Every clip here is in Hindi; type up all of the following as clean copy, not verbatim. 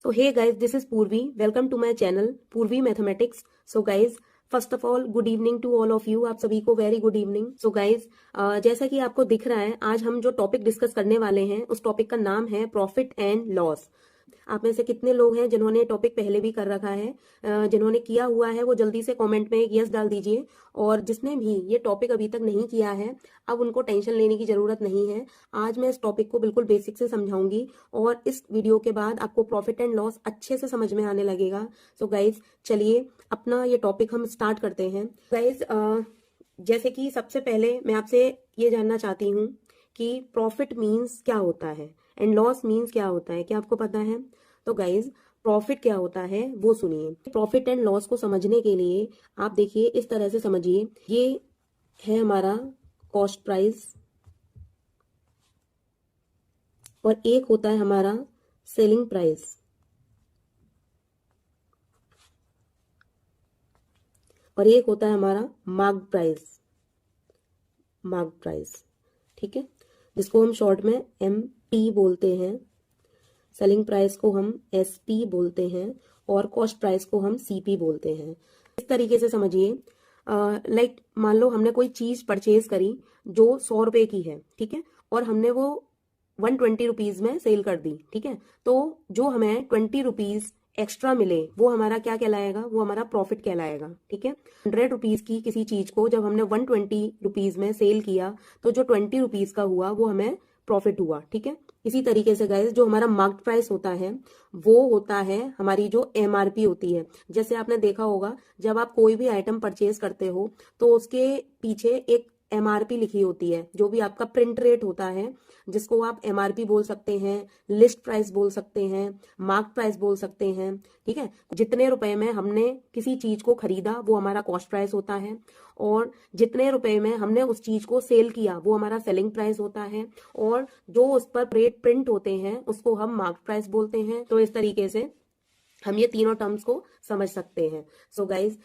So hey guys, this is Purvi. Welcome to my channel Purvi Mathematics. So guys, first of all good evening to all of you. आप सभी को very good evening. So guys, जैसा कि आपको दिख रहा है, आज हम जो टॉपिक डिस्कस करने वाले हैं उस टॉपिक का नाम है प्रॉफिट एंड लॉस। आप में से कितने लोग हैं जिन्होंने टॉपिक पहले भी कर रखा है? जिन्होंने किया हुआ है वो जल्दी से कमेंट में एक यस डाल दीजिए, और जिसने भी ये टॉपिक अभी तक नहीं किया है अब उनको टेंशन लेने की जरूरत नहीं है। आज मैं इस टॉपिक को बिल्कुल बेसिक से समझाऊंगी और इस वीडियो के बाद आपको प्रॉफिट एंड लॉस अच्छे से समझ में आने लगेगा। सो गाइज, चलिए अपना ये टॉपिक हम स्टार्ट करते हैं। गाइज, जैसे कि सबसे पहले मैं आपसे ये जानना चाहती हूँ कि प्रॉफिट मीन्स क्या होता है एंड लॉस मीन्स क्या होता है। क्या आपको पता है? तो गाइज, प्रॉफिट क्या होता है वो सुनिए। प्रॉफिट एंड लॉस को समझने के लिए आप देखिए, इस तरह से समझिए। ये है हमारा कॉस्ट प्राइस और एक होता है हमारा सेलिंग प्राइस, और एक होता है हमारा मार्क प्राइस। मार्क प्राइस, ठीक है, जिसको हम शॉर्ट में MP बोलते हैं। सेलिंग प्राइस को हम SP बोलते हैं और कॉस्ट प्राइस को हम CP बोलते हैं। इस तरीके से समझिए, लाइक मान लो हमने कोई चीज परचेज करी जो 100 रुपए की है, ठीक है, और हमने वो 120 रुपीज में सेल कर दी, ठीक है। तो जो हमें 20 रुपीज एक्स्ट्रा मिले वो हमारा क्या कहलाएगा? वो हमारा प्रॉफिट कहलाएगा, ठीक है। 100 रुपीज की किसी चीज को जब हमने 120 रुपीज में सेल किया तो जो 20 रुपीज का हुआ वो हमें प्रॉफिट हुआ, ठीक है। इसी तरीके से गाइस, जो हमारा मार्केट प्राइस होता है वो होता है हमारी जो MRP होती है। जैसे आपने देखा होगा, जब आप कोई भी आइटम परचेज करते हो तो उसके पीछे एक MRP लिखी होती है, जो भी आपका प्रिंट रेट होता है, जिसको आप MRP बोल सकते हैं, लिस्ट प्राइस बोल सकते हैं, मार्क प्राइस बोल सकते हैं, ठीक है। जितने रुपए में हमने किसी चीज को खरीदा वो हमारा कॉस्ट प्राइस होता है, और जितने रुपए में हमने उस चीज को सेल किया वो हमारा सेलिंग प्राइस होता है, और जो उस पर रेट प्रिंट होते हैं उसको हम मार्क प्राइस बोलते हैं। तो इस तरीके से हम ये तीनों टर्म्स को समझ सकते हैं। सो गाइज,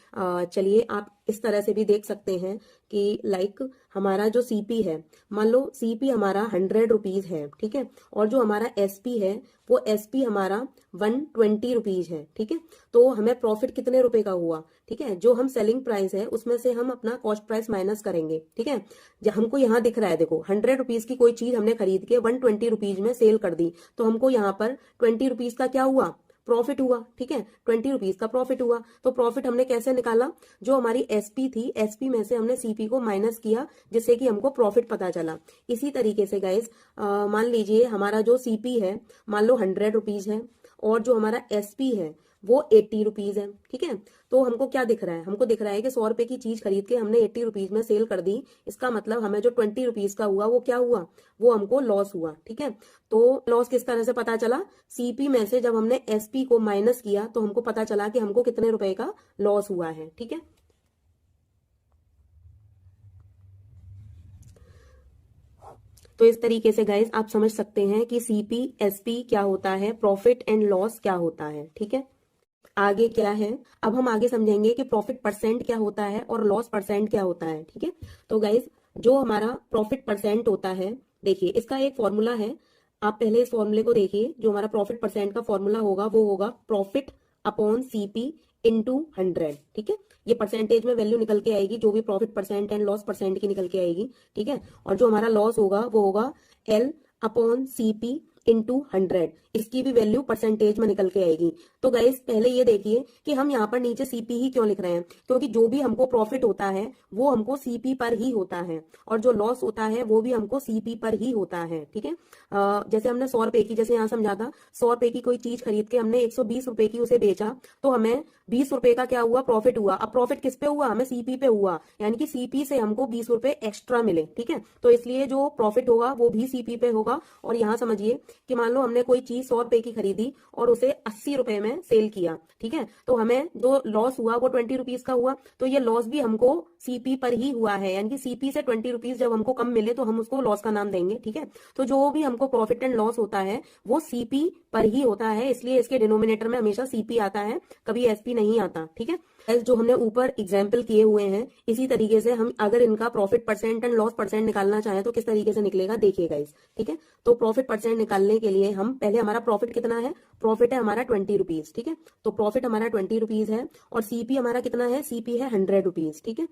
चलिए आप इस तरह से भी देख सकते हैं कि लाइक हमारा जो CP है, मान लो CP हमारा 100 रुपीज है, ठीक है, और जो हमारा SP है वो SP हमारा 120 रुपीज है, ठीक है। तो हमें प्रॉफिट कितने रुपए का हुआ? ठीक है, जो हम सेलिंग प्राइस है उसमें से हम अपना कॉस्ट प्राइस माइनस करेंगे, ठीक है। जब हमको यहाँ दिख रहा है, देखो 100 रुपीज की कोई चीज हमने खरीद के 120 रुपीज में सेल कर दी, तो हमको यहाँ पर 20 रुपीज का क्या हुआ? प्रॉफिट हुआ, ठीक है, 20 रुपीज का प्रॉफिट हुआ। तो प्रॉफिट हमने कैसे निकाला? जो हमारी SP थी, SP में से हमने CP को माइनस किया, जिससे कि हमको प्रॉफिट पता चला। इसी तरीके से गाइज, मान लीजिए हमारा जो CP है मान लो 100 रुपीज है, और जो हमारा SP है वो 80 रुपीज है, ठीक है। तो हमको क्या दिख रहा है? हमको दिख रहा है कि 100 रुपए की चीज खरीद के हमने 80 रुपीज में सेल कर दी। इसका मतलब हमें जो 20 रुपीज का हुआ वो क्या हुआ? वो हमको लॉस हुआ, ठीक है। तो लॉस किस तरह से पता चला? CP में से जब हमने SP को माइनस किया तो हमको पता चला कि हमको कितने रुपए का लॉस हुआ है, ठीक है। तो इस तरीके से गाइज आप समझ सकते हैं कि CP SP क्या होता है, प्रॉफिट एंड लॉस क्या होता है, ठीक है। आगे क्या है, अब हम आगे समझेंगे कि प्रॉफिट परसेंट क्या होता है और लॉस परसेंट क्या होता है, ठीक है। तो गाइज, जो हमारा प्रॉफिट परसेंट होता है, देखिए इसका एक फॉर्मूला है। आप पहले इस फॉर्मूले को देखिए। जो हमारा प्रॉफिट परसेंट का फॉर्मूला होगा वो होगा प्रॉफिट अपॉन CP इंटू 100, ठीक है। ये परसेंटेज में वैल्यू निकल के आएगी, जो भी profit percent and loss percent की निकल के आएगी, ठीक है। और जो हमारा लॉस होगा वो होगा L अपॉन CP इंटू 100। इसकी भी वैल्यू परसेंटेज में निकल के आएगी। तो गाइस, पहले ये देखिए कि हम यहाँ पर नीचे CP ही क्यों लिख रहे हैं, क्योंकि जो भी हमको प्रॉफिट होता है वो हमको CP पर ही होता है, और जो लॉस होता है वो भी हमको CP पर ही होता है, ठीक है। जैसे हमने 100 रुपए की, जैसे यहाँ समझा था, 100 रुपए की कोई चीज खरीद के हमने 120 रुपए की उसे बेचा, तो हमें 20 रुपए का क्या हुआ? प्रॉफिट हुआ। अब प्रॉफिट किस पे हुआ? हमें CP पे हुआ, यानी कि CP से हमको 20 रुपए एक्स्ट्रा मिले, ठीक है। तो इसलिए जो प्रॉफिट होगा वो भी CP पे होगा। और यहाँ समझिए कि मान लो हमने कोई चीज 100 रुपए की खरीदी और उसे 80 रुपए में सेल किया, ठीक है, तो हमें जो लॉस हुआ वो 20 रुपीज का हुआ। तो ये लॉस भी हमको CP पर ही हुआ है, यानी कि CP से 20 रुपीज जब हमको कम मिले तो हम उसको लॉस का नाम देंगे, ठीक है। तो जो भी हमको प्रॉफिट एंड लॉस होता है वो CP पर ही होता है, इसलिए इसके डिनोमिनेटर में हमेशा CP आता है, कभी SP नहीं आता, ठीक है। जो हमने ऊपर एग्जाम्पल किए हुए हैं, इसी तरीके से हम अगर इनका profit percent and loss percent निकालना चाहें तो किस तरीके से निकलेगा, देखिएगा इस, ठीक है। तो प्रॉफिट परसेंट निकालने निकालने के लिए हम पहले हमारा प्रॉफिट कितना है, प्रॉफिट है हमारा 20 रुपीज, ठीक है। तो प्रॉफिट हमारा 20 रुपीज है और सीपी हमारा कितना है, सीपी है 100 रुपीज, ठीक है,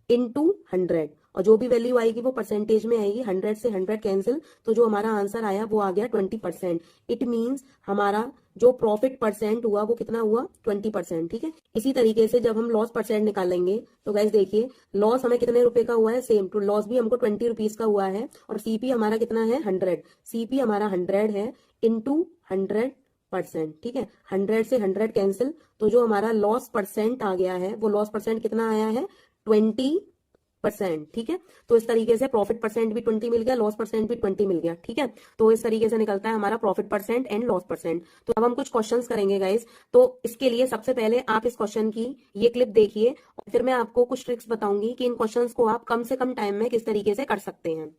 इनटू 100, और जो भी वैल्यू आएगी वो परसेंटेज में आएगी, 100 से 100 कैंसिल, तो जो हमारा आंसर आया वो आ गया 20%। इट मींस हमारा जो प्रॉफिट परसेंट हुआ वो कितना हुआ, 20%, ठीक है। इसी तरीके से जब हम लॉस परसेंट निकालेंगे तो गाइस देखिए, लॉस हमें कितने रुपए का हुआ है, सेम टू लॉस भी हमको 20 रुपीज का हुआ है, और सीपी हमारा कितना है, 100, सीपी हमारा 100 है इनटू 100%, ठीक है। 100 से 100 कैंसिल, तो जो हमारा लॉस परसेंट आ गया है वो लॉस परसेंट कितना आया है, 20%, ठीक है। तो इस तरीके से प्रॉफिट परसेंट भी 20 मिल गया, लॉस परसेंट भी 20 मिल गया, ठीक है। तो इस तरीके से निकलता है हमारा profit percent and loss percent. तो अब हम कुछ क्वेश्चंस करेंगे गाइस। तो इसके लिए सबसे पहले आप इस क्वेश्चन की ये क्लिप देखिए और फिर मैं आपको कुछ ट्रिक्स बताऊंगी कि इन क्वेश्चंस को आप कम से कम टाइम में किस तरीके से कर सकते हैं।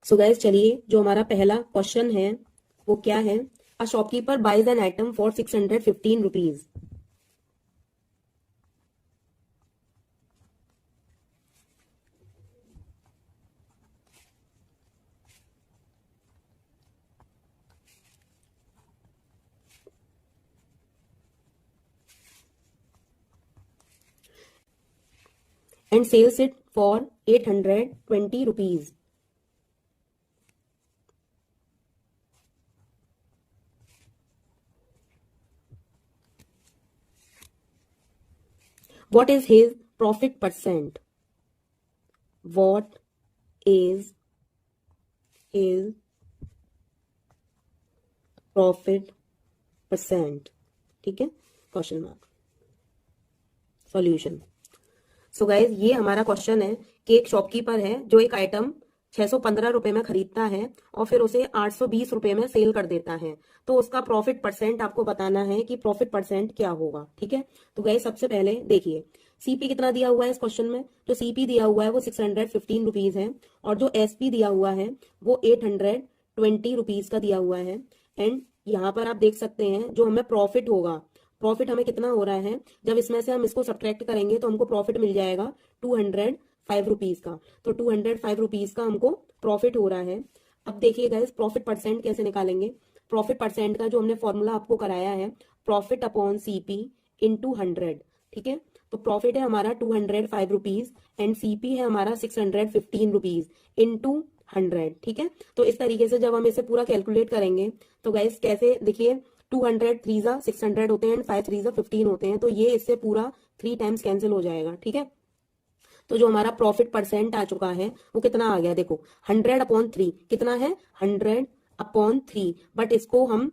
सो गाइस चलिए, जो हमारा पहला क्वेश्चन है वो क्या है, a shopkeeper buys an item for 615 rupees. and sells it for 820 rupees. What is his profit percent? What is his profit percent? ठीक है, question mark. Solution. So guys, ये हमारा क्वेश्चन है कि एक शॉपकीपर है जो एक आइटम 615 रुपए में खरीदता है और फिर उसे 820 रुपए में सेल कर देता है, तो उसका प्रॉफिट परसेंट आपको बताना है कि प्रॉफिट परसेंट क्या होगा, ठीक है। तो गाइज सबसे पहले देखिए, सीपी कितना दिया हुआ है इस क्वेश्चन में, जो सीपी दिया हुआ है वो 615 रुपीज है, और जो एसपी दिया हुआ है वो 820 रुपीज का दिया हुआ है। एंड यहाँ पर आप देख सकते हैं जो हमें प्रॉफिट होगा, प्रॉफिट हमें कितना हो रहा है, जब इसमें से हम इसको सब्ट्रैक्ट करेंगे तो हमको प्रॉफिट मिल जाएगा 205 रुपीज का। तो 205 रुपीज का हमको प्रॉफिट हो रहा है। अब देखिए गाइस, प्रॉफिट परसेंट कैसे निकालेंगे। प्रॉफिट परसेंट का जो हमने फॉर्मूला आपको कराया है, प्रॉफिट अपॉन सीपी इंटू 100, ठीक है। तो प्रॉफिट है हमारा 205 रुपीज एंड सीपी है हमारा 615 रुपीज इंटू 100, ठीक है। तो इस तरीके से जब हम इसे पूरा कैलकुलेट करेंगे तो गाइस कैसे, देखिए 200 थ्री जा 600 होते हैं एंड 5 थ्री जा 15 होते हैं, तो ये इससे पूरा 3 टाइम्स कैंसिल हो जाएगा, ठीक है। तो जो हमारा प्रॉफिट परसेंट आ चुका है वो कितना आ गया, देखो 100/3 कितना है, 100/3, बट इसको हम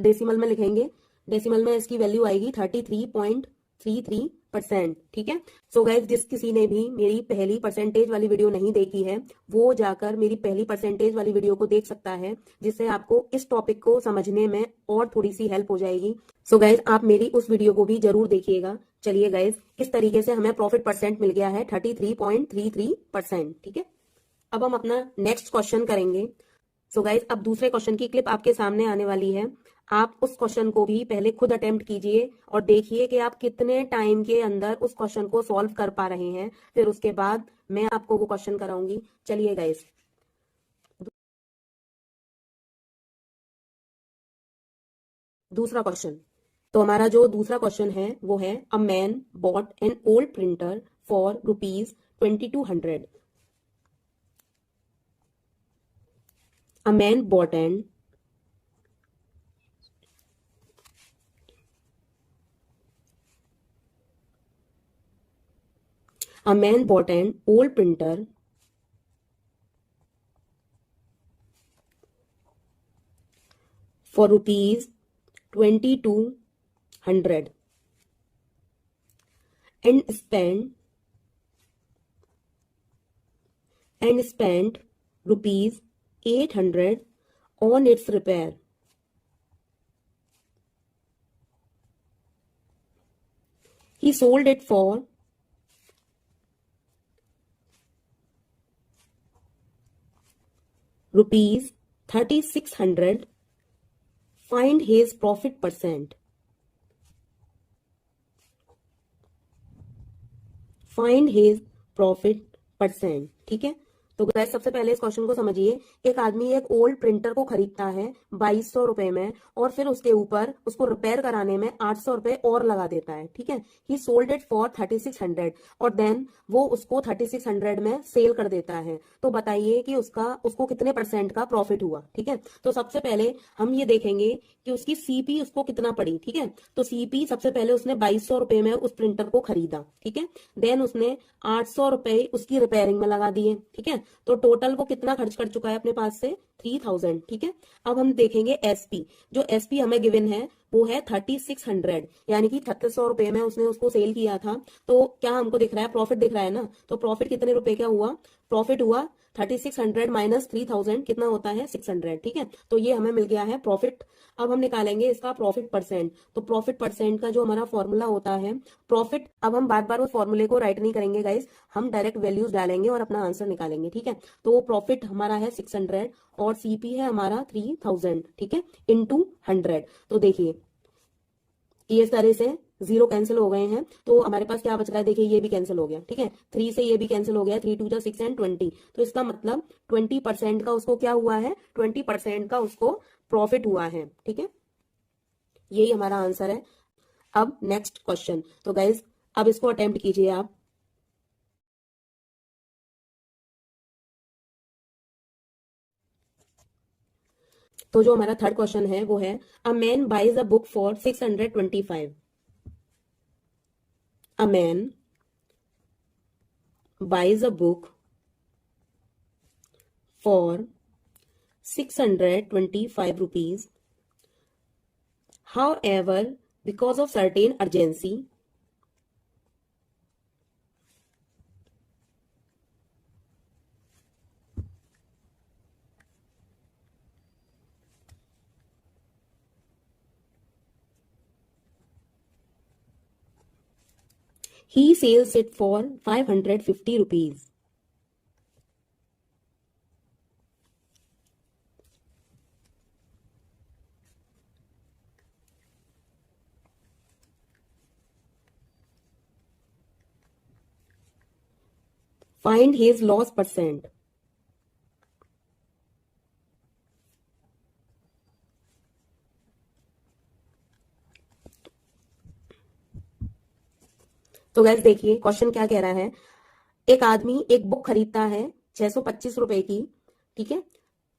डेसिमल में लिखेंगे, डेसिमल में इसकी वैल्यू आएगी 33.33%, ठीक है। सो गाइस, जिस किसी ने भी मेरी पहली परसेंटेज वाली वीडियो नहीं देखी है वो जाकर मेरी पहली परसेंटेज वाली वीडियो को देख सकता है, जिससे आपको इस टॉपिक को समझने में और थोड़ी सी हेल्प हो जाएगी। सो गाइस, आप मेरी उस वीडियो को भी जरूर देखिएगा। चलिए गाइस, इस तरीके से हमें प्रॉफिट परसेंट मिल गया है 33.33%, ठीक है। अब हम अपना नेक्स्ट क्वेश्चन करेंगे। सो गाइस, अब दूसरे क्वेश्चन की क्लिप आपके सामने आने वाली है। आप उस क्वेश्चन को भी पहले खुद अटेम्प्ट कीजिए और देखिए कि आप कितने टाइम के अंदर उस क्वेश्चन को सॉल्व कर पा रहे हैं, फिर उसके बाद मैं आपको वो क्वेश्चन कराऊंगी। चलिए गाइस, दूसरा क्वेश्चन। तो हमारा जो दूसरा क्वेश्चन है वो है, a man bot an old printer for ₹2200। A man bot N A man bought an old printer for ₹2200 and spent ₹800 on its repair. He sold it for ₹3600. Find his profit percent. Find his profit percent, ठीक है। तो गाइस सबसे पहले इस क्वेश्चन को समझिए। एक आदमी एक ओल्ड प्रिंटर को खरीदता है 2200 रुपए में और फिर उसके ऊपर उसको रिपेयर कराने में 800 रुपए और लगा देता है, ठीक है। ही सोल्ड इट फॉर 3600 और देन वो उसको 3600 में सेल कर देता है। तो बताइए कि उसको कितने परसेंट का प्रॉफिट हुआ, ठीक है। तो सबसे पहले हम ये देखेंगे कि उसकी सीपी उसको कितना पड़ी, ठीक है। तो सीपी सबसे पहले उसने 2200 रुपए में उस प्रिंटर को खरीदा, ठीक है। देन उसने 800 रुपए उसकी रिपेयरिंग में लगा दिए, ठीक है। तो टोटल वो कितना खर्च कर चुका है अपने पास से 3000, ठीक है। अब हम देखेंगे एसपी। जो एसपी हमें गिवन है वो है 3600, यानी कि 3600 रुपए में उसने उसको सेल किया था। तो क्या हमको दिख रहा है, प्रॉफिट दिख रहा है ना। तो प्रॉफिट कितने रुपए का हुआ, प्रॉफिट हुआ 3600 माइनस 3000 कितना होता है 600, ठीक है। तो ये हमें मिल गया है प्रॉफिट। अब हम निकालेंगे इसका प्रॉफिट परसेंट। तो प्रॉफिट परसेंट का जो हमारा फॉर्मूला होता है प्रॉफिट, अब हम बार बार उस फॉर्मूले को राइट नहीं करेंगे गाइस, हम डायरेक्ट वैल्यूज डालेंगे और अपना आंसर निकालेंगे, ठीक है। तो प्रॉफिट हमारा है 600 और सीपी है हमारा 3000, ठीक है, इंटू 100। तो देखिए ये इस तरह से जीरो कैंसिल हो गए हैं। तो हमारे पास क्या बच रहा है, देखिए ये भी कैंसिल हो गया, ठीक है। 3 से ये भी कैंसिल हो गया, 3 2 जा 6 एंड 20। तो इसका मतलब 20% का उसको क्या हुआ है, 20% का उसको प्रॉफिट हुआ है, ठीक है। यही हमारा आंसर है। अब नेक्स्ट क्वेश्चन। तो गाइज अब इसको अटेम्प्ट कीजिए आप। तो जो हमारा थर्ड क्वेश्चन है वो है a man buys a book for 625। A man buys a book for 625 rupees. However, because of certain urgency, he sells it for 550 rupees. Find his loss percent. तो गैस देखिए क्वेश्चन क्या कह रहा है। एक आदमी एक बुक खरीदता है 625 रुपए की, ठीक है।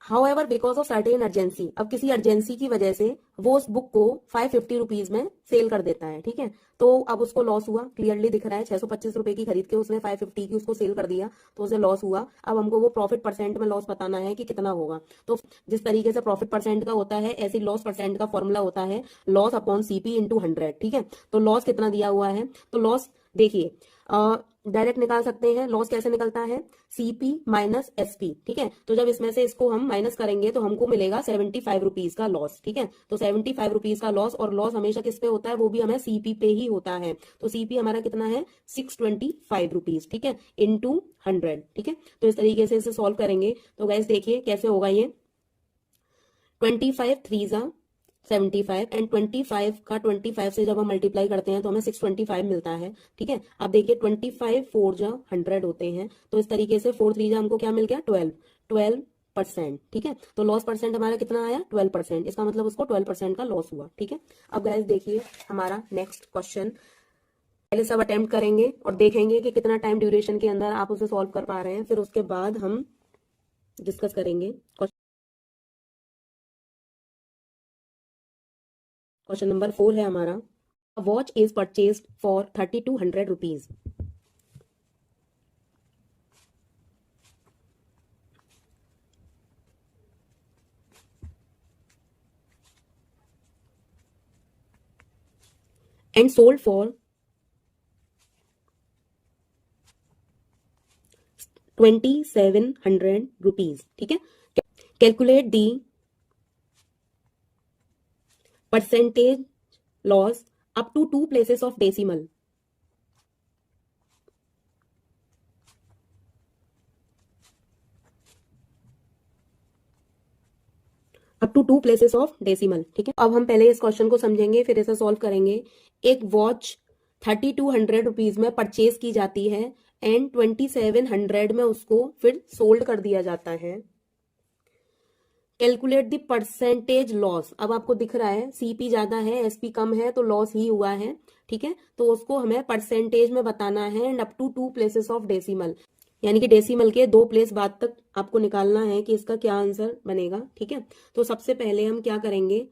However because of certain urgency, अब किसी अर्जेंसी की वजह से वो उस बुक को 550 रुपीज में सेल कर देता है, ठीक है। तो अब उसको लॉस हुआ, क्लियरली दिख रहा है 625 रुपए की खरीद के उसने 550 की उसको सेल कर दिया, तो उसे लॉस हुआ। अब हमको वो प्रॉफिट परसेंट में लॉस बताना है कि कितना होगा। तो जिस तरीके से प्रॉफिट परसेंट का होता है ऐसी लॉस परसेंट का फॉर्मूला होता है लॉस अपॉन सीपी इंटू 100, ठीक है। तो लॉस कितना दिया हुआ है, तो लॉस देखिए डायरेक्ट निकाल सकते हैं। लॉस कैसे निकलता है, सीपी माइनस एसपी, ठीक है। तो जब इसमें से इसको हम माइनस करेंगे तो हमको मिलेगा 75 रुपीज का लॉस, ठीक है। तो 75 रुपीज का लॉस, और लॉस हमेशा किस पे होता है, वो भी हमें सीपी पे ही होता है। तो सीपी हमारा कितना है 625 रुपीज, ठीक है, इंटू 100, ठीक है। तो इस तरीके से इसे सॉल्व करेंगे। तो गाइस देखिए कैसे होगा ये, 25 3 जा 75 एंड 25 का 25 से जब हम मल्टीप्लाई करते हैं तो हमें 625 मिलता है, ठीक है। अब देखिए 25 4 जा 100 होते हैं, तो इस तरीके से 4 3 जा हमको क्या मिल गया 12%, ठीक है। तो लॉस परसेंट हमारा कितना आया 12%, इसका मतलब उसको 12% का लॉस हुआ, ठीक है। अब गाइस देखिए हमारा नेक्स्ट क्वेश्चन, पहले सब अटेम्प्ट करेंगे और देखेंगे कि कितना टाइम ड्यूरेशन के अंदर आप उसे सॉल्व कर पा रहे हैं, फिर उसके बाद हम डिस्कस करेंगे। क्वेश्चन नंबर 4 है हमारा, a watch is purchased for 3200 rupees. And sold for 2700 rupees, ठीक है। Calculate the percentage loss up to 2 places of decimal. Up to 2 places of decimal, ठीक है। अब हम पहले इस क्वेश्चन को समझेंगे फिर इसे सॉल्व करेंगे। एक वॉच 3200 रुपीज में परचेज की जाती है एंड 2700 में उसको फिर सोल्ड कर दिया जाता है। Calculate the percentage loss. अब आपको दिख रहा है सीपी ज्यादा है एसपी कम है तो लॉस ही हुआ है, ठीक है। तो उसको हमें परसेंटेज में बताना है and up to 2 places of decimal, यानी कि डेसिमल के 2 प्लेस बाद तक आपको निकालना है कि इसका क्या आंसर बनेगा, ठीक है। तो सबसे पहले हम क्या करेंगे,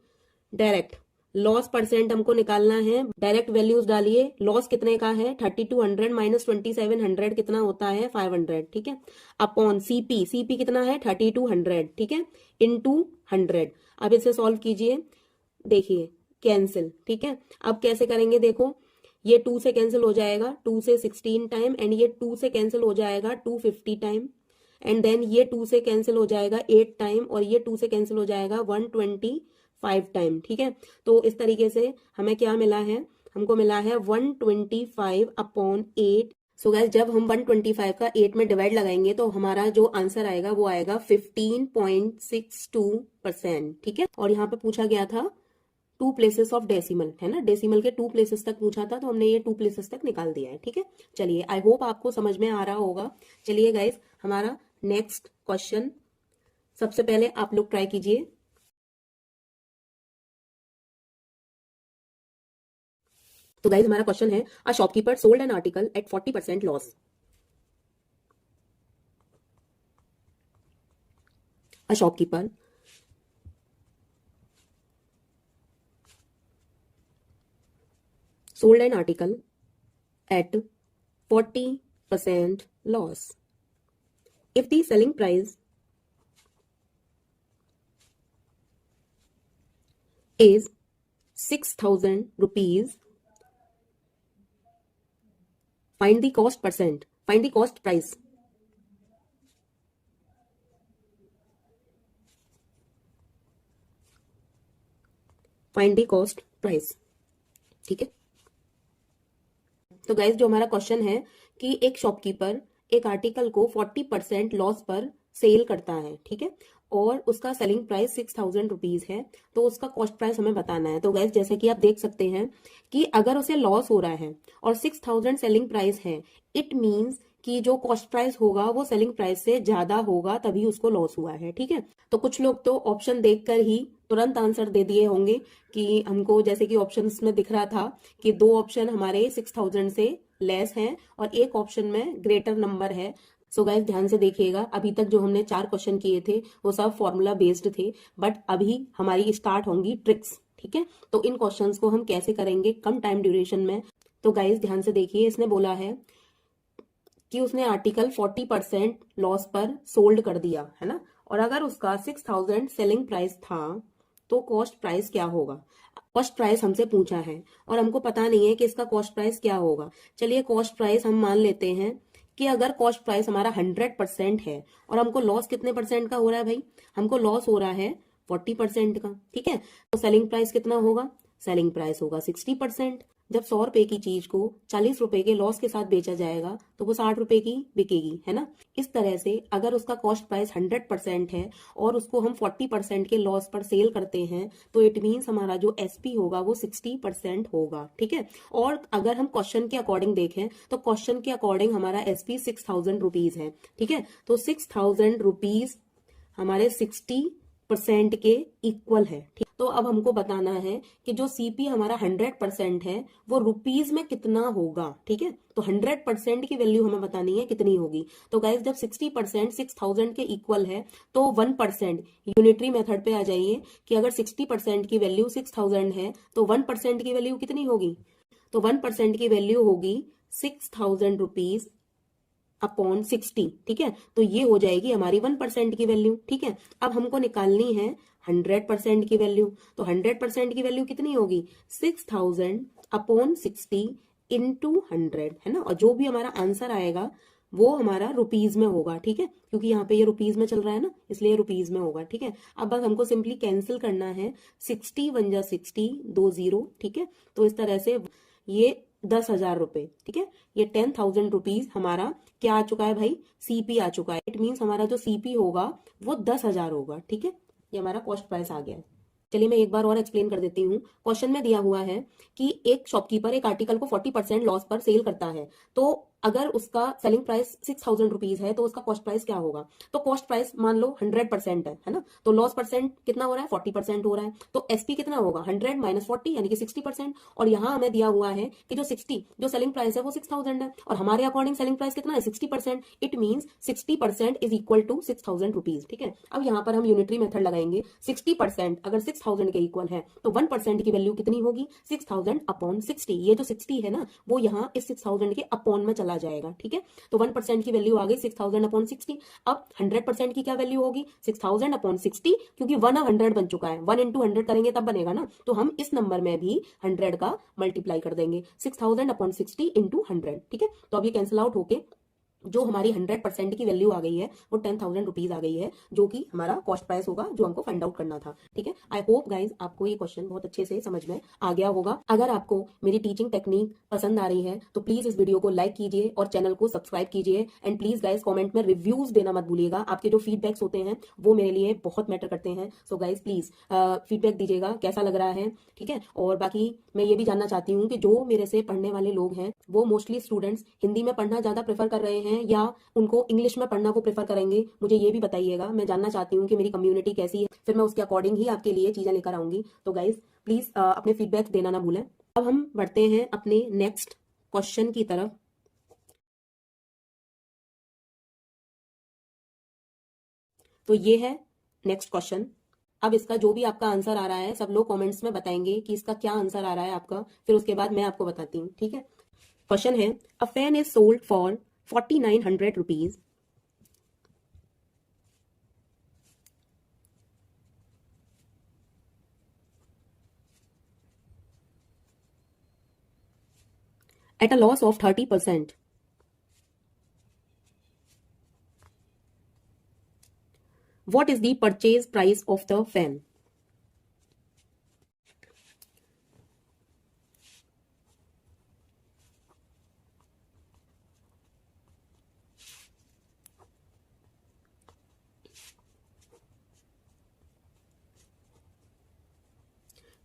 डायरेक्ट लॉस परसेंट हमको निकालना है। डायरेक्ट वैल्यूज डालिए। लॉस कितने का है 3200 माइनस 2700 कितना होता है 500, ठीक है। अपॉन सीपी, सीपी कितना है 3200, ठीक है, इनटू 100। अब इसे सॉल्व कीजिए, देखिए कैंसिल, ठीक है। अब कैसे करेंगे देखो, ये 2 से कैंसिल हो जाएगा, 2 से 16 टाइम, एंड ये 2 से कैंसिल हो जाएगा 250 टाइम, एंड देन ये 2 से कैंसिल हो जाएगा 8 टाइम, और ये 2 से कैंसिल हो जाएगा 125 टाइम, ठीक है। तो इस तरीके से हमें क्या मिला है, हमको मिला है 125 अपॉन 8। सो गाइस जब हम 125 का 8 में डिवाइड लगाएंगे तो हमारा जो आंसर आएगा वो आएगा 15.62%, ठीक है। और यहाँ पे पूछा गया था 2 प्लेसेस ऑफ डेसिमल, है ना, डेसिमल के 2 प्लेसेस तक पूछा था तो हमने ये 2 प्लेसेस तक निकाल दिया है, ठीक है। चलिए आई होप आपको समझ में आ रहा होगा। चलिए गाइस हमारा नेक्स्ट क्वेश्चन सबसे पहले आप लोग ट्राई कीजिए। तो गाइस हमारा क्वेश्चन है, a shopkeeper sold an article at 40% loss. A shopkeeper sold an article at 40% loss. If the selling price is 6,000 rupees, find the cost percent, find the cost price. Find the cost price, ठीक है। तो गाइज जो हमारा क्वेश्चन है कि एक शॉपकीपर एक आर्टिकल को 40% लॉस पर सेल करता है, ठीक है, और उसका सेलिंग प्राइस 6,000 रुपीज है, तो उसका कॉस्ट प्राइस हमें बताना है। तो गाइज जैसे कि आप देख सकते हैं कि अगर उसे लॉस हो रहा है और 6,000 सेलिंग प्राइस है, इट मीन्स कि जो कॉस्ट प्राइस होगा वो सेलिंग प्राइस से ज्यादा होगा, तभी उसको लॉस हुआ है, ठीक है। तो कुछ लोग तो ऑप्शन देखकर ही तुरंत आंसर दे दिए होंगे कि हमको, जैसे कि ऑप्शंस में दिख रहा था कि 2 ऑप्शन हमारे 6,000 से लेस हैं और एक ऑप्शन में ग्रेटर नंबर है। सो गाइस ध्यान से देखिएगा, अभी तक जो हमने 4 क्वेश्चन किए थे वो सब फॉर्मूला बेस्ड थे, बट अभी हमारी स्टार्ट होंगी ट्रिक्स, ठीक है। तो इन क्वेश्चंस को हम कैसे करेंगे कम टाइम ड्यूरेशन में। तो गाइस ध्यान से देखिए, इसने बोला है कि उसने आर्टिकल 40% लॉस पर सोल्ड कर दिया, है ना, और अगर उसका 6,000 सेलिंग प्राइस था तो कॉस्ट प्राइस क्या होगा। कॉस्ट प्राइस हमसे पूछा है और हमको पता नहीं है कि इसका कॉस्ट प्राइस क्या होगा। चलिए कॉस्ट प्राइस हम मान लेते हैं कि अगर कॉस्ट प्राइस हमारा 100% है और हमको लॉस कितने परसेंट का हो रहा है भाई, हमको लॉस हो रहा है 40% का, ठीक है। तो सेलिंग प्राइस कितना होगा, सेलिंग प्राइस होगा 60%। जब 100 रुपए की चीज को 40 रुपए के लॉस के साथ बेचा जाएगा तो वो 60 रुपए की बिकेगी, है ना। इस तरह से अगर उसका कॉस्ट प्राइस 100% है और उसको हम 40% के लॉस पर सेल करते हैं तो इट मीन्स हमारा जो एसपी होगा वो 60% होगा, ठीक है। और अगर हम क्वेश्चन के अकॉर्डिंग देखें तो क्वेश्चन के अकॉर्डिंग हमारा एसपी 6,000 रुपीज है, ठीक है। तो 6,000 रुपीज हमारे 60% के इक्वल है, ठीक। तो अब हमको बताना है कि जो सीपी हमारा 100% है वो रुपीज में कितना होगा, ठीक है। तो 100% की वैल्यू हमें बतानी है कितनी होगी। तो गाइस जब 60% 6,000 के इक्वल है तो 1% यूनिटरी मेथड पे आ जाइए कि अगर 60% की वैल्यू 6,000 है तो 1% की वैल्यू कितनी होगी। तो 1% की वैल्यू होगी 6,000 रुपीज अपॉन 60, ठीक है। तो ये हो जाएगी हमारी 1% की वैल्यू, ठीक है। अब हमको निकालनी है 100% की वैल्यू। तो 100% की वैल्यू कितनी होगी 6,000 अपॉन 60 इंटू 100, है ना। और जो भी हमारा आंसर आएगा वो हमारा रुपीज में होगा, ठीक है, क्योंकि यहाँ पे ये रुपीज में चल रहा है ना, इसलिए रुपीज में होगा, ठीक है। अब बस हमको सिंपली कैंसिल करना है, 60 1 जा 60, 2 0, ठीक है। तो इस तरह से ये 10,000 रुपए, ठीक है, ये 10,000 रुपीज हमारा क्या आ चुका है भाई, सीपी आ चुका है। इट मीन्स हमारा जो सीपी होगा वो 10,000 होगा, ठीक है। ये हमारा कॉस्ट प्राइस आ गया है। चलिए मैं एक बार और एक्सप्लेन कर देती हूँ। क्वेश्चन में दिया हुआ है कि एक शॉपकीपर एक आर्टिकल को 40% लॉस पर सेल करता है, तो अगर उसका सेलिंग प्राइस 6,000 रुपीज है तो उसका कॉस्ट प्राइस क्या होगा? तो कॉस्ट प्राइस मान लो 100% है ना, तो लॉस परसेंट कितना हो रहा है? 40% हो रहा है। तो एसपी कितना होगा? 100 माइनस 40 यानी कि 60%। और यहाँ हमें दिया हुआ है कि जो 60 जो सेलिंग प्राइस है वो 6,000 है, और हमारे अकॉर्डिंग सेलिंग प्राइस कितना है? 60%। It means 60% is equal to 6,000 rupees. ठीक है, अब यहाँ पर हम यूनिटरी मेथड लगाएंगे। 60% अगर 6,000 के इक्वल है तो 1% की वैल्यू कितनी होगी? 6,000 अपॉन 60। ये जो 60 है ना वो यहाँ इस 6,000 के अपॉन में चला जाएगा। ठीक है, तो 1% की वैल्यू आ गई 6,000 अपॉन 60। अब 100% की क्या वैल्यू होगी? 6,000 अपॉन 60, क्योंकि 1 अब 100 बन चुका है। 1 इंटू 100 करेंगे तब बनेगा ना, तो हम इस नंबर में भी 100 का मल्टीप्लाई कर देंगे। 6,000 अपॉन 60 इंटू 100। ठीक है, तो अब ये कैंसिल आउट होके जो हमारी 100% की वैल्यू आ गई है वो 10,000 रुपीज आ गई है, जो कि हमारा कॉस्ट प्राइस होगा जो हमको फाइंड आउट करना था। ठीक है, आई होप गाइज आपको ये क्वेश्चन बहुत अच्छे से समझ में आ गया होगा। अगर आपको मेरी टीचिंग टेक्निक पसंद आ रही है तो प्लीज इस वीडियो को लाइक कीजिए और चैनल को सब्सक्राइब कीजिए। एंड प्लीज गाइज कॉमेंट में रिव्यूज देना मत भूलिएगा। आपके जो फीडबैक्स होते हैं वो मेरे लिए बहुत मैटर करते हैं। सो गाइज प्लीज फीडबैक दीजिएगा कैसा लग रहा है। ठीक है, और बाकी मैं ये भी जानना चाहती हूँ कि जो मेरे से पढ़ने वाले लोग हैं वो मोस्टली स्टूडेंट्स हिंदी में पढ़ना ज्यादा प्रेफर कर रहे हैं या उनको इंग्लिश में पढ़ना वो प्रेफर करेंगे, मुझे ये भी बताइएगा। मैं जानना चाहती हूँ कि मेरी कम्युनिटी कैसी है, फिर मैं उसके अकॉर्डिंग ही आपके लिए चीजें लेकर आऊंगी। तो गाइज प्लीज अपने फीडबैक देना ना भूलें। अब हम बढ़ते हैं अपने नेक्स्ट क्वेश्चन की तरफ। तो ये है नेक्स्ट क्वेश्चन। अब इसका जो भी आपका आंसर आ रहा है सब लोग कमेंट्स में बताएंगे कि इसका क्या आंसर आ रहा है आपका, फिर उसके बाद मैं आपको बताती हूँ। ठीक है, क्वेश्चन है a fan is sold for 4,900 rupees at a loss of 30%. What is the purchase price of the fan?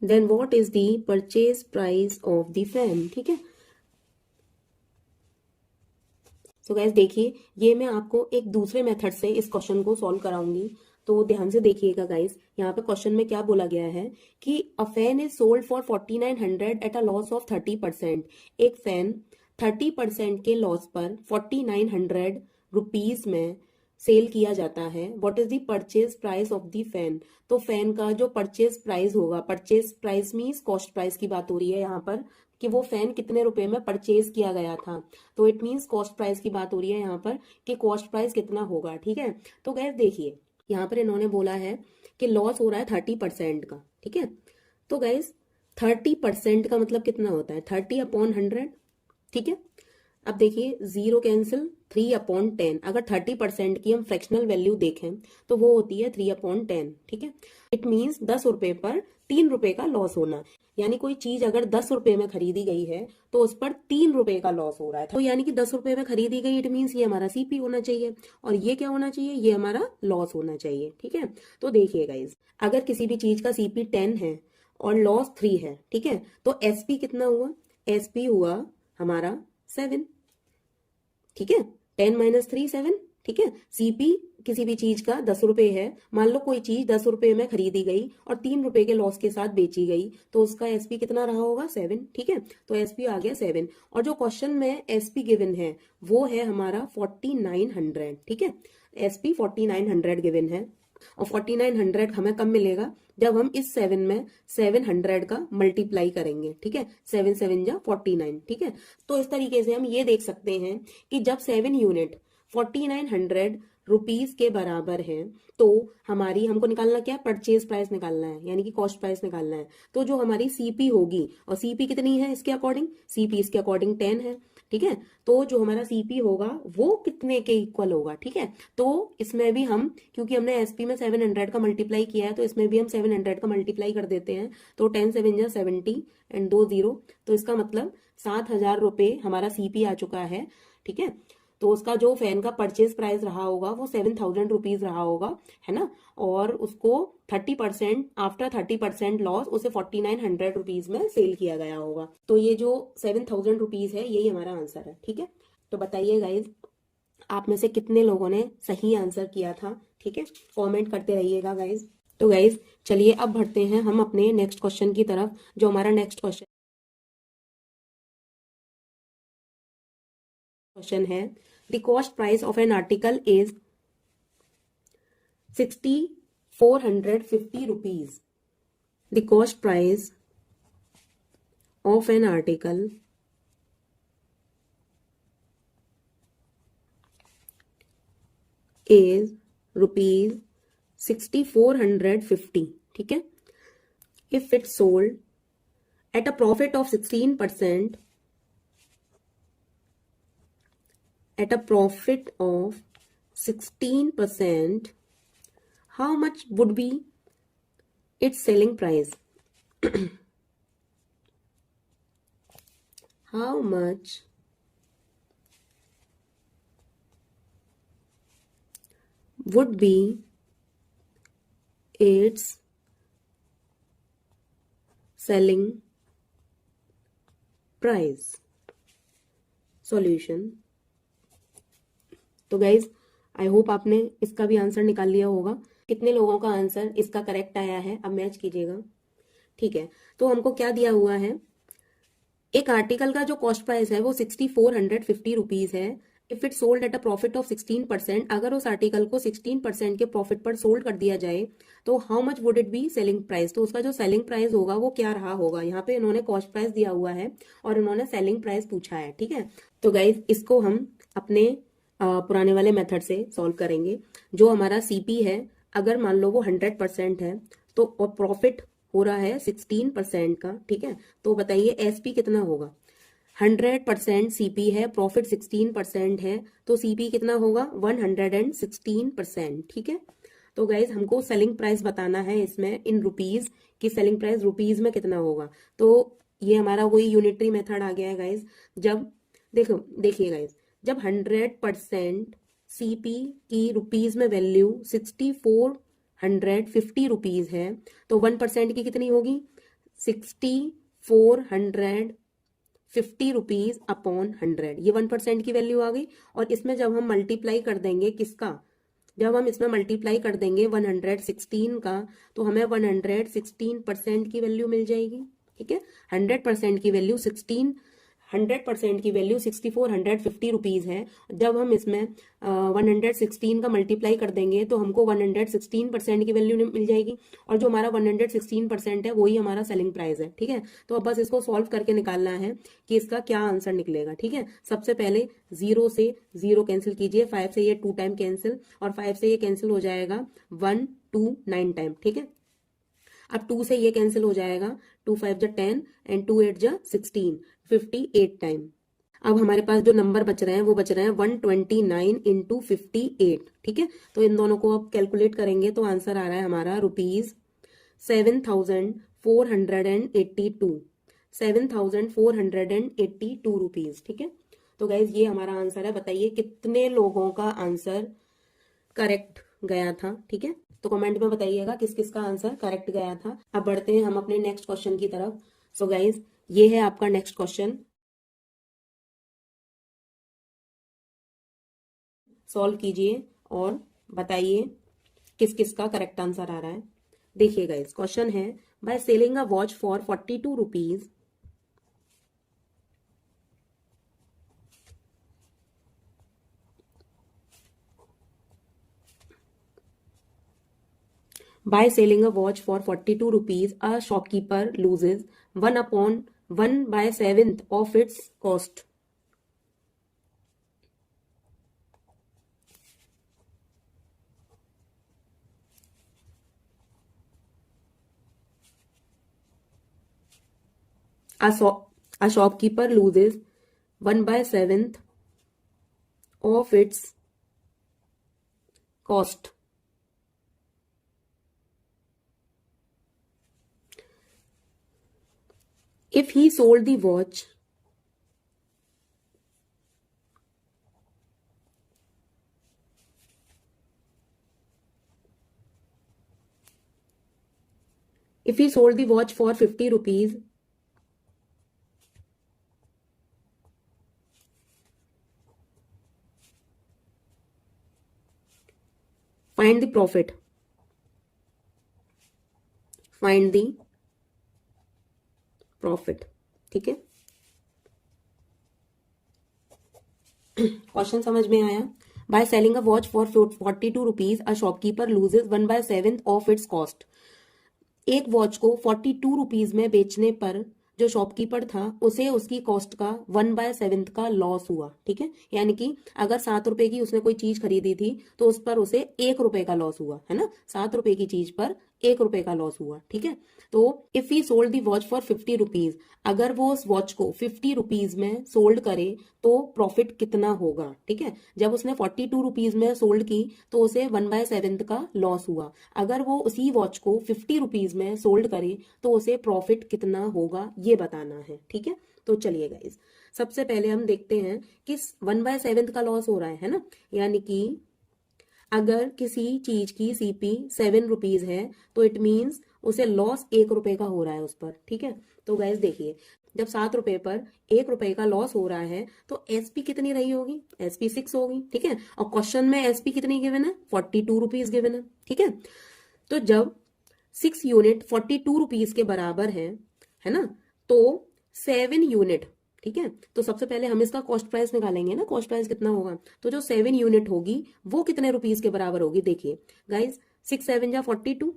Then what is the purchase price of the fan? ठीक है, सो गैस देखिए ये मैं आपको एक दूसरे मेथड से इस क्वेश्चन को सॉल्व कराऊंगी, तो ध्यान से देखिएगा गाइस। यहाँ पे क्वेश्चन में क्या बोला गया है कि a fan is sold for 4,900 at a loss of 30%। एक फैन 30% के लॉस पर 4,900 रुपीज में सेल किया जाता है। What is the purchase price of the fan? तो फैन का जो परचेज प्राइस होगा, purchase price means cost price की बात हो रही है यहाँ पर कि वो फैन कितने रुपए में परचेज किया गया था, तो इट मीन्स कॉस्ट प्राइस की बात हो रही है यहाँ पर कि कॉस्ट प्राइस कितना होगा। ठीक है, तो गैस देखिए यहाँ पर इन्होंने बोला है कि लॉस हो रहा है 30% का। ठीक है, तो गैस 30% का मतलब कितना होता है? 30 अपॉन 100। ठीक है, अब देखिए जीरो कैंसिल, 3/10। अगर 30% की हम फ्रैक्शनल वैल्यू देखें तो वो होती है 3/10। ठीक है, इट मीन्स 10 रुपए पर 3 रुपए का लॉस होना। यानी कोई चीज अगर 10 रुपए में खरीदी गई है तो उस पर 3 रुपए का लॉस हो रहा है, तो यानी कि 10 रुपए में खरीदी गई, इट मीन्स ये हमारा सीपी होना चाहिए, और ये क्या होना चाहिए? ये हमारा लॉस होना चाहिए। ठीक है, तो देखिए गाइज अगर किसी भी चीज का सीपी 10 है और लॉस 3 है, ठीक है, तो एसपी कितना हुआ? एसपी हुआ हमारा 7। ठीक है, 10 माइनस 3 7। ठीक है, सीपी किसी भी चीज का 10 रुपए है, मान लो कोई चीज 10 रुपए में खरीदी गई और 3 रुपए के लॉस के साथ बेची गई, तो उसका एसपी कितना रहा होगा? 7। ठीक है, तो एसपी आ गया 7। और जो क्वेश्चन में एसपी गिवन है वो है हमारा 4,900। ठीक है, एसपी 4,900 गिवन है, और 4,900 हमें कब मिलेगा? जब हम इस 7 में 700 का मल्टीप्लाई करेंगे। ठीक है, 7 7 जा 49। ठीक है, तो इस तरीके से हम ये देख सकते हैं कि जब 7 यूनिट 4,900 रुपीज के बराबर है तो हमारी हमको निकालना क्या है? परचेज प्राइस निकालना है, यानी कि कॉस्ट प्राइस निकालना है। तो जो हमारी सीपी होगी, और सीपी कितनी है इसके अकॉर्डिंग? सीपी इसके अकॉर्डिंग 10 है। ठीक है, तो जो हमारा सीपी होगा वो कितने के इक्वल होगा? ठीक है, तो इसमें भी हम, क्योंकि हमने एसपी में 700 का मल्टीप्लाई किया है, तो इसमें भी हम 700 का मल्टीप्लाई कर देते हैं। तो 10 7 जा 70 एंड 2 0, तो इसका मतलब 7,000 रुपए हमारा सीपी आ चुका है। ठीक है, तो उसका जो फैन का परचेज प्राइस रहा होगा वो 7,000 रुपीज रहा होगा, है ना, और उसको 30% आफ्टर 30% लॉस उसे 4,900 रुपीज में सेल किया गया होगा। तो ये जो 7,000 रुपीज है यही हमारा आंसर है। ठीक है, तो बताइए गाइज, आप में से कितने लोगों ने सही आंसर किया था। ठीक है, कमेंट करते रहिएगा गाइज। तो गाइज चलिए अब बढ़ते हैं हम अपने नेक्स्ट क्वेश्चन की तरफ। जो हमारा नेक्स्ट क्वेश्चन है, the cost price of an article is 6450 rupees. The cost price of an article is rupees 6450. ठीक है, if it's sold at a profit of 16%, at a profit of 16%, how much would be its selling price? How much would be its selling price? Solution. तो गाइज आई होप आपने इसका भी आंसर निकाल लिया होगा। कितने लोगों का आंसर इसका करेक्ट आया है, अब मैच कीजिएगा। ठीक है, तो हमको क्या दिया हुआ है, एक आर्टिकल का जो कॉस्ट प्राइस है वो 6450 रुपीज है। If it sold at a profit of 16%, अगर उस आर्टिकल को 16% के प्रॉफिट पर सोल्ड कर दिया जाए तो how much would it be selling price, तो उसका जो सेलिंग प्राइस होगा वो क्या रहा होगा। यहाँ पे इन्होंने कॉस्ट प्राइस दिया हुआ है और इन्होंने सेलिंग प्राइस पूछा है। ठीक है, तो गाइज इसको हम अपने पुराने वाले मेथड से सॉल्व करेंगे। जो हमारा सीपी है, अगर मान लो वो 100% है तो और प्रॉफिट हो रहा है 16% का। ठीक है, तो बताइए एसपी कितना होगा। 100% सीपी है, प्रॉफिट 16% है, तो सीपी कितना होगा 116%। ठीक है, तो गाइज हमको सेलिंग प्राइस बताना है इसमें इन रुपीज की, सेलिंग प्राइस रुपीज में कितना होगा। तो ये हमारा वही यूनिटरी मेथड आ गया है गाइज। जब देखिए गाइज, जब 100% सीपी की रुपीज में वैल्यू 6450 रुपीज है तो 1% की कितनी होगी 6450 रुपीज अपॉन 100, ये 1% की वैल्यू आ गई। और इसमें जब हम मल्टीप्लाई कर देंगे किसका, जब हम इसमें मल्टीप्लाई कर देंगे 116 का, तो हमें 116% की वैल्यू मिल जाएगी। ठीक है, 100% की वैल्यू 6450 रुपीज है। जब हम इसमें 116 का मल्टीप्लाई कर देंगे तो हमको 116% की वैल्यू मिल जाएगी। और जो हमारा 116% है वही हमारा सेलिंग प्राइस है। ठीक है, तो अब बस इसको सॉल्व करके निकालना है कि इसका क्या आंसर निकलेगा। ठीक है, सबसे पहले 0 से 0 कैंसिल कीजिए, 5 से ये 2 टाइम कैंसिल और 5 से ये कैंसिल हो जाएगा 1 2 9 टाइम। ठीक है, अब 2 से ये कैंसिल हो जाएगा, 2 5 जा 10 एंड 2 8 जा 16, 58 टाइम। अब हमारे पास जो नंबर बच रहे हैं वो बच रहे हैं 129 इंटू 58। ठीक है, तो इन दोनों को अब कैलकुलेट करेंगे तो आंसर आ रहा है हमारा रुपीज 7482, 7482 रुपीज। ठीक है, तो गाइज ये हमारा आंसर है। बताइए कितने लोगों का आंसर करेक्ट गया था। ठीक है, तो कमेंट में बताइएगा किस किस का आंसर करेक्ट गया था। अब बढ़ते हैं हम अपने नेक्स्ट क्वेश्चन की तरफ। सो गाइज ये है आपका नेक्स्ट क्वेश्चन, सॉल्व कीजिए और बताइए किस किस का करेक्ट आंसर आ रहा है। देखिए गाइज क्वेश्चन है, by selling a watch for 42 rupees, by selling a watch for 42 rupees, a shopkeeper loses 1 upon 1 by 7th of its cost. A shopkeeper loses 1 by 7th of its cost. If he sold the watch for 50 rupees, find the profit, find the profit, ठीक है। क्वेश्चन समझ में आया? By selling a watch for 42 rupees a shopkeeper loses 1/7 of its cost. एक वॉच को 42 रुपीज में बेचने पर जो शॉपकीपर था उसे उसकी कॉस्ट का 1/7 का लॉस हुआ, ठीक है। यानी कि अगर 7 रुपए की उसने कोई चीज खरीदी थी तो उस पर उसे 1 रुपए का लॉस हुआ, है ना। 7 रुपए की चीज पर 1 रुपए का लॉस हुआ, ठीक है। तो if he sold the watch for 50 rupees, अगर वो उस वॉच को 50 रुपीज में सोल्ड करे तो प्रॉफिट कितना होगा, ठीक है। जब उसने 42 रुपीज में सोल्ड की तो उसे 1/7 का लॉस हुआ। अगर वो उसी वॉच को 50 रुपीज में सोल्ड करे तो उसे प्रॉफिट कितना होगा ये बताना है, ठीक है। तो चलिए गाइस, सबसे पहले हम देखते हैं कि 1/7 का लॉस हो रहा है ना। यानी कि अगर किसी चीज की सीपी 7 रुपीज है तो इट मीन्स उसे लॉस 1 रुपए का हो रहा है उस पर, ठीक है। तो गाइस देखिए, जब 7 रुपए पर 1 रुपए का लॉस हो रहा है तो एसपी कितनी रही होगी? एसपी 6 होगी, ठीक है। और क्वेश्चन में एसपी कितनी गिवन है? 42 रुपीज गिवन है, ठीक है। तो जब 6 यूनिट 42 रुपीज के बराबर है ना, तो 7 यूनिट, ठीक है। तो सबसे पहले हम इसका कॉस्ट प्राइस निकालेंगे ना, कॉस्ट प्राइस कितना होगा। तो जो 7 यूनिट होगी वो कितने रुपीज के बराबर होगी? देखिए गाइस, 6 7 जा 42,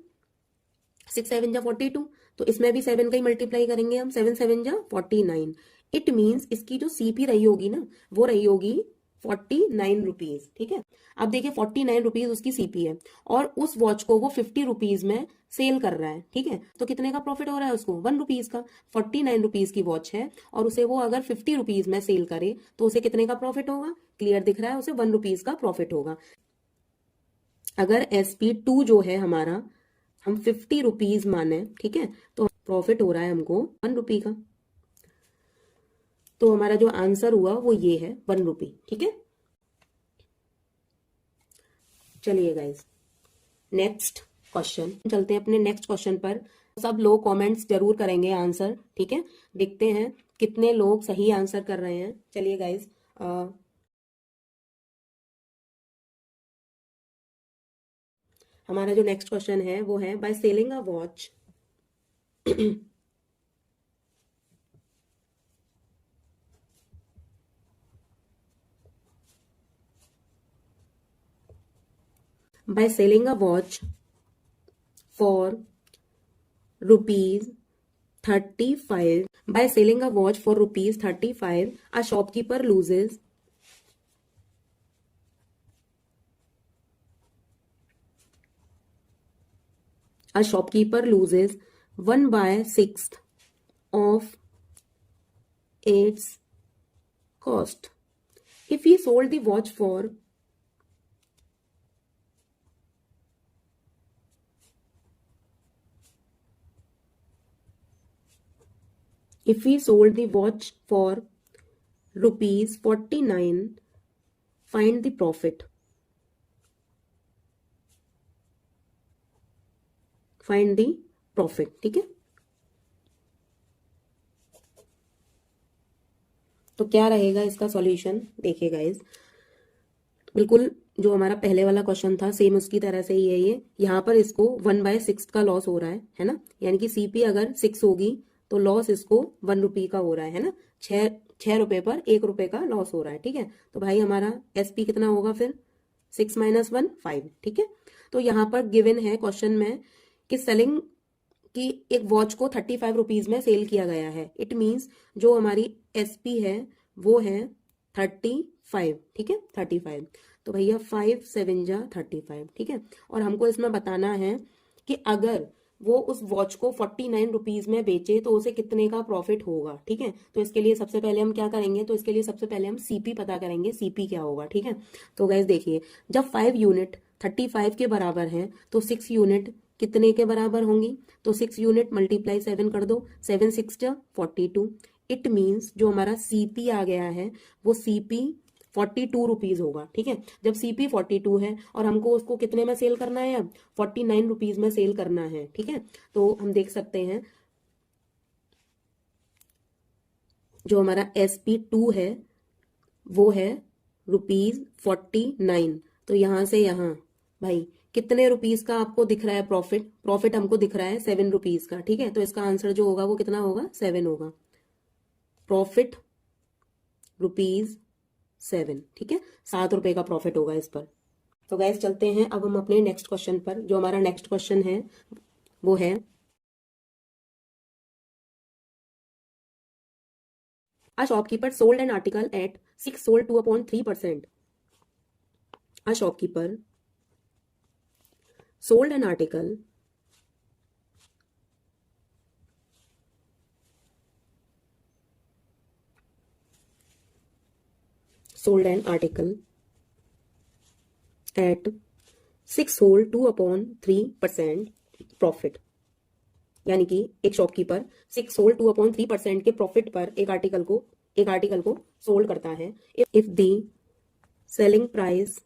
6 7 जा 42, तो इसमें भी 7 का ही मल्टीप्लाई करेंगे हम, 7 7 जा 49। इट मीन्स इसकी जो सीपी रही होगी ना वो रही होगी 49 रुपीज, ठीक है। अब देखिए 49 रुपीज उसकी सीपी है और उस वॉच को वो 50 रुपीज में सेल कर रहा है, ठीक है। तो कितने का प्रॉफिट हो रहा है उसको? 1 रुपीज का। 49 रुपीज की वॉच है और उसे वो अगर 50 रुपीज में सेल करे तो उसे कितने का प्रॉफिट होगा? क्लियर दिख रहा है, उसे 1 रुपीज का प्रॉफिट होगा। अगर SP2 जो है हमारा हम 50 रुपीज माने, ठीक है, तो प्रॉफिट हो रहा है हमको 1 रुपी का। तो हमारा जो आंसर हुआ वो ये है 1 रुपी, ठीक है। चलिए गाइस, नेक्स्ट क्वेश्चन चलते हैं अपने नेक्स्ट क्वेश्चन पर। सब लोग कमेंट्स जरूर करेंगे आंसर, ठीक है। देखते हैं कितने लोग सही आंसर कर रहे हैं। चलिए गाइस, हमारा जो नेक्स्ट क्वेश्चन है वो है by selling a watch by selling a watch for rupees 35, by selling a watch for rupees 35, a shopkeeper loses 1/6 of its cost. If he sold the watch for rupees 49, find the profit. Find the profit, ठीक है। तो क्या रहेगा इसका सॉल्यूशन? देखिए गाइस, बिल्कुल जो हमारा पहले वाला क्वेश्चन था सेम उसकी तरह से ही है ये। यहाँ पर इसको 1/6 का लॉस हो रहा है ना। यानी कि सीपी अगर 6 होगी तो लॉस इसको 1 रुपी का हो रहा है ना। 6 रुपए पर 1 रुपए का लॉस हो रहा है, ठीक है। तो भाई हमारा एसपी कितना होगा फिर? 6 - 1 5, ठीक है। तो यहाँ पर गिवन है क्वेश्चन में कि सेलिंग कि एक वॉच को 35 रुपीज में सेल किया गया है। इट मीन्स जो हमारी एसपी है वो है 35, ठीक है, 35। तो भैया 5 7 जा 35, ठीक है। और हमको इसमें बताना है कि अगर वो उस वॉच को 49 रुपीज में बेचे तो उसे कितने का प्रॉफिट होगा, ठीक है। तो इसके लिए सबसे पहले हम क्या करेंगे? तो इसके लिए सबसे पहले हम सीपी पता करेंगे, सीपी क्या होगा, ठीक है। तो गैस देखिए, जब 5 यूनिट 35 के बराबर है तो 6 यूनिट कितने के बराबर होंगी? तो 6 यूनिट मल्टीप्लाई 7 कर दो, 7 6 जा 42। इट मीन्स जो हमारा सीपी आ गया है वो सीपी 42 रुपीज होगा, ठीक है। जब सीपी 42 है और हमको उसको कितने में सेल करना है? अब 49 रुपीज में सेल करना है, ठीक है। तो हम देख सकते हैं जो हमारा SP2 है वो है ₹49। तो यहां से यहां भाई कितने रुपीज का आपको दिख रहा है प्रॉफिट? प्रॉफिट हमको दिख रहा है 7 रुपीज का, ठीक है। तो इसका आंसर जो होगा वो कितना होगा? 7 होगा। प्रॉफिट ₹7, ठीक है। 7 रुपए का प्रॉफिट होगा इस पर। तो गैस चलते हैं अब हम अपने नेक्स्ट क्वेश्चन पर। जो हमारा नेक्स्ट क्वेश्चन है वो है, A shopkeeper sold an article at 6 sold 2/3%. A shopkeeper sold an article at 6 sold 2/3% profit. यानी कि एक शॉपकीपर 6 सोल्ड 2/3% के प्रॉफिट पर एक आर्टिकल को सोल्ड करता है। If the selling price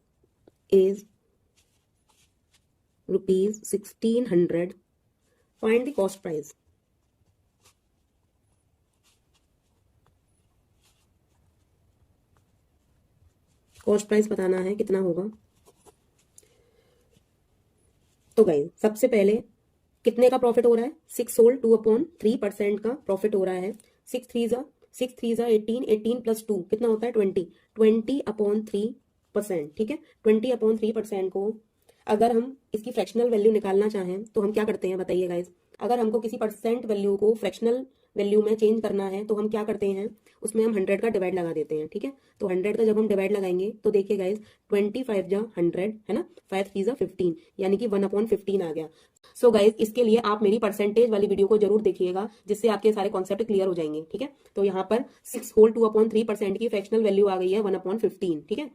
is ₹1600, find the cost price. Cost price बताना है कितना होगा। तो गाइस सबसे पहले कितने का प्रॉफिट हो रहा है? 6 सोल्ड 2/3% का प्रॉफिट हो रहा है। 6 3 जा 18, 18 + 2 कितना होता है? 20, 20/3%, ठीक है। 20/3% को अगर हम इसकी फ्रैक्शनल वैल्यू निकालना चाहें तो हम क्या करते हैं बताइए गाइस। अगर हमको किसी परसेंट वैल्यू को फ्रैक्शनल वैल्यू में चेंज करना है तो हम क्या करते हैं, उसमें हम 100 का डिवाइड लगा देते हैं, ठीक है। तो 100 का जब हम डिवाइड लगाएंगे तो देखिए गाइस 25 जा 100 है ना, 5 3 जा 15, यानी कि 1/15 आ गया। सो गाइस इसके लिए आप मेरी परसेंटेज वाली वीडियो को जरूर देखिएगा, जिससे आपके सारे कॉन्सेप्ट क्लियर हो जाएंगे, ठीक है। तो यहाँ पर 6 होल 2/3% की फ्रैक्शनल वैल्यू आ गई है 1/15, ठीक है।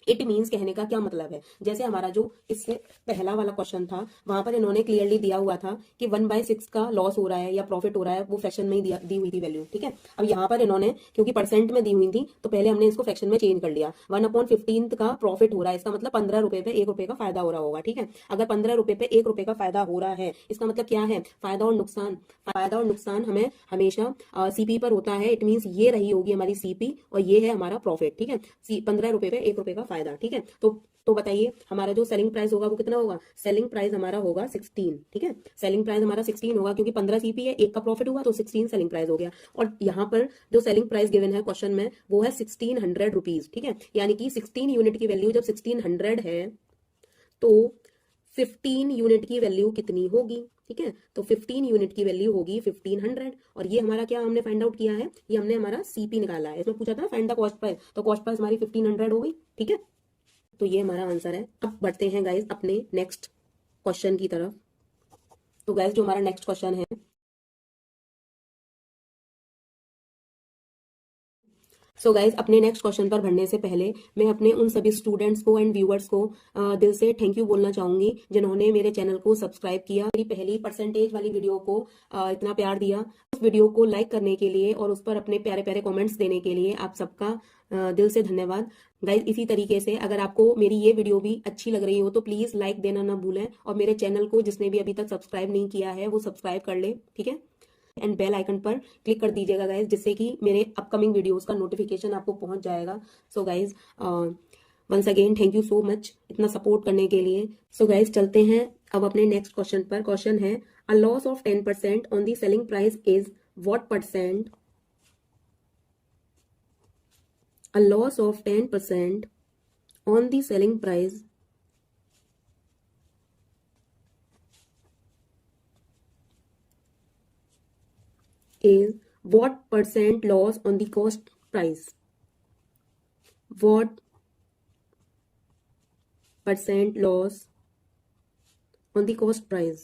इट मीन्स कहने का क्या मतलब है, जैसे हमारा जो इससे पहला वाला क्वेश्चन था वहां पर इन्होंने क्लियरली दिया हुआ था कि 1/6 का लॉस हो रहा है या प्रॉफिट हो रहा है, वो फ्रैक्शन में ही दी हुई थी वैल्यू, ठीक है। अब यहाँ पर इन्होंने क्योंकि परसेंट में दी हुई थी तो पहले हमने इसको फ्रैक्शन में चेंज कर लिया। 1/15 का प्रॉफिट हो रहा है, इसका मतलब 15 रुपए पे 1 रुपए का फायदा हो रहा होगा, ठीक है। अगर 15 रुपए पे 1 रुपए का फायदा हो रहा है, इसका मतलब क्या है? फायदा और नुकसान हमें हमेशा सीपी पर होता है। इट मीन्स ये रही होगी हमारी सीपी और ये है हमारा प्रॉफिट, ठीक है। 15 रुपए पे 1 रुपए का फायदा, ठीक है। तो बताइए हमारा जो सेलिंग प्राइस होगा वो कितना होगा? सेलिंग प्राइस हमारा होगा 16, ठीक है। सेलिंग प्राइस हमारा 16 होगा क्योंकि 15 सीपी है, 1 का प्रॉफिट हुआ तो 16 सेलिंग प्राइस हो गया। और यहाँ पर जो सेलिंग प्राइस गिवन है क्वेश्चन में वो है 1600 रुपीज, ठीक है। यानी कि 16 यूनिट की वैल्यू जब 1600 है तो 15 यूनिट की वैल्यू कितनी होगी, ठीक है। तो 15 यूनिट की वैल्यू होगी 1500। और ये हमारा क्या हमने फाइंड आउट किया है? ये हमने हमारा सीपी निकाला है। इसमें पूछा था फाइंड द कॉस्ट प्राइस, तो कॉस्ट प्राइस हमारी 1500 हो गई, ठीक है। तो ये हमारा आंसर है। अब बढ़ते हैं गाइज अपने नेक्स्ट क्वेश्चन की तरफ। तो गाइज जो हमारा नेक्स्ट क्वेश्चन है, सो गाइज अपने नेक्स्ट क्वेश्चन पर बढ़ने से पहले मैं अपने उन सभी स्टूडेंट्स को एंड व्यूअर्स को दिल से थैंक यू बोलना चाहूंगी जिन्होंने मेरे चैनल को सब्सक्राइब किया, मेरी पहली परसेंटेज वाली वीडियो को इतना प्यार दिया। उस वीडियो को लाइक करने के लिए और उस पर अपने प्यारे प्यारे कमेंट्स देने के लिए आप सबका दिल से धन्यवाद। गाइज इसी तरीके से अगर आपको मेरी ये वीडियो भी अच्छी लग रही हो तो प्लीज लाइक देना ना भूलें, और मेरे चैनल को जिसने भी अभी तक सब्सक्राइब नहीं किया है वो सब्सक्राइब कर ले, ठीक है। एंड बेल आइकन पर क्लिक कर दीजिएगा गाइज, जिससे कि मेरे अपकमिंग वीडियोस का नोटिफिकेशन आपको पहुंच जाएगा। So guys once again thank you so much इतना सपोर्ट करने के लिए। सो गाइज चलते हैं अब अपने नेक्स्ट क्वेश्चन पर। क्वेश्चन है a loss of 10% on the selling price is what percent? A loss of 10% on the selling price is what percent loss on the cost price? What percent loss on the cost price?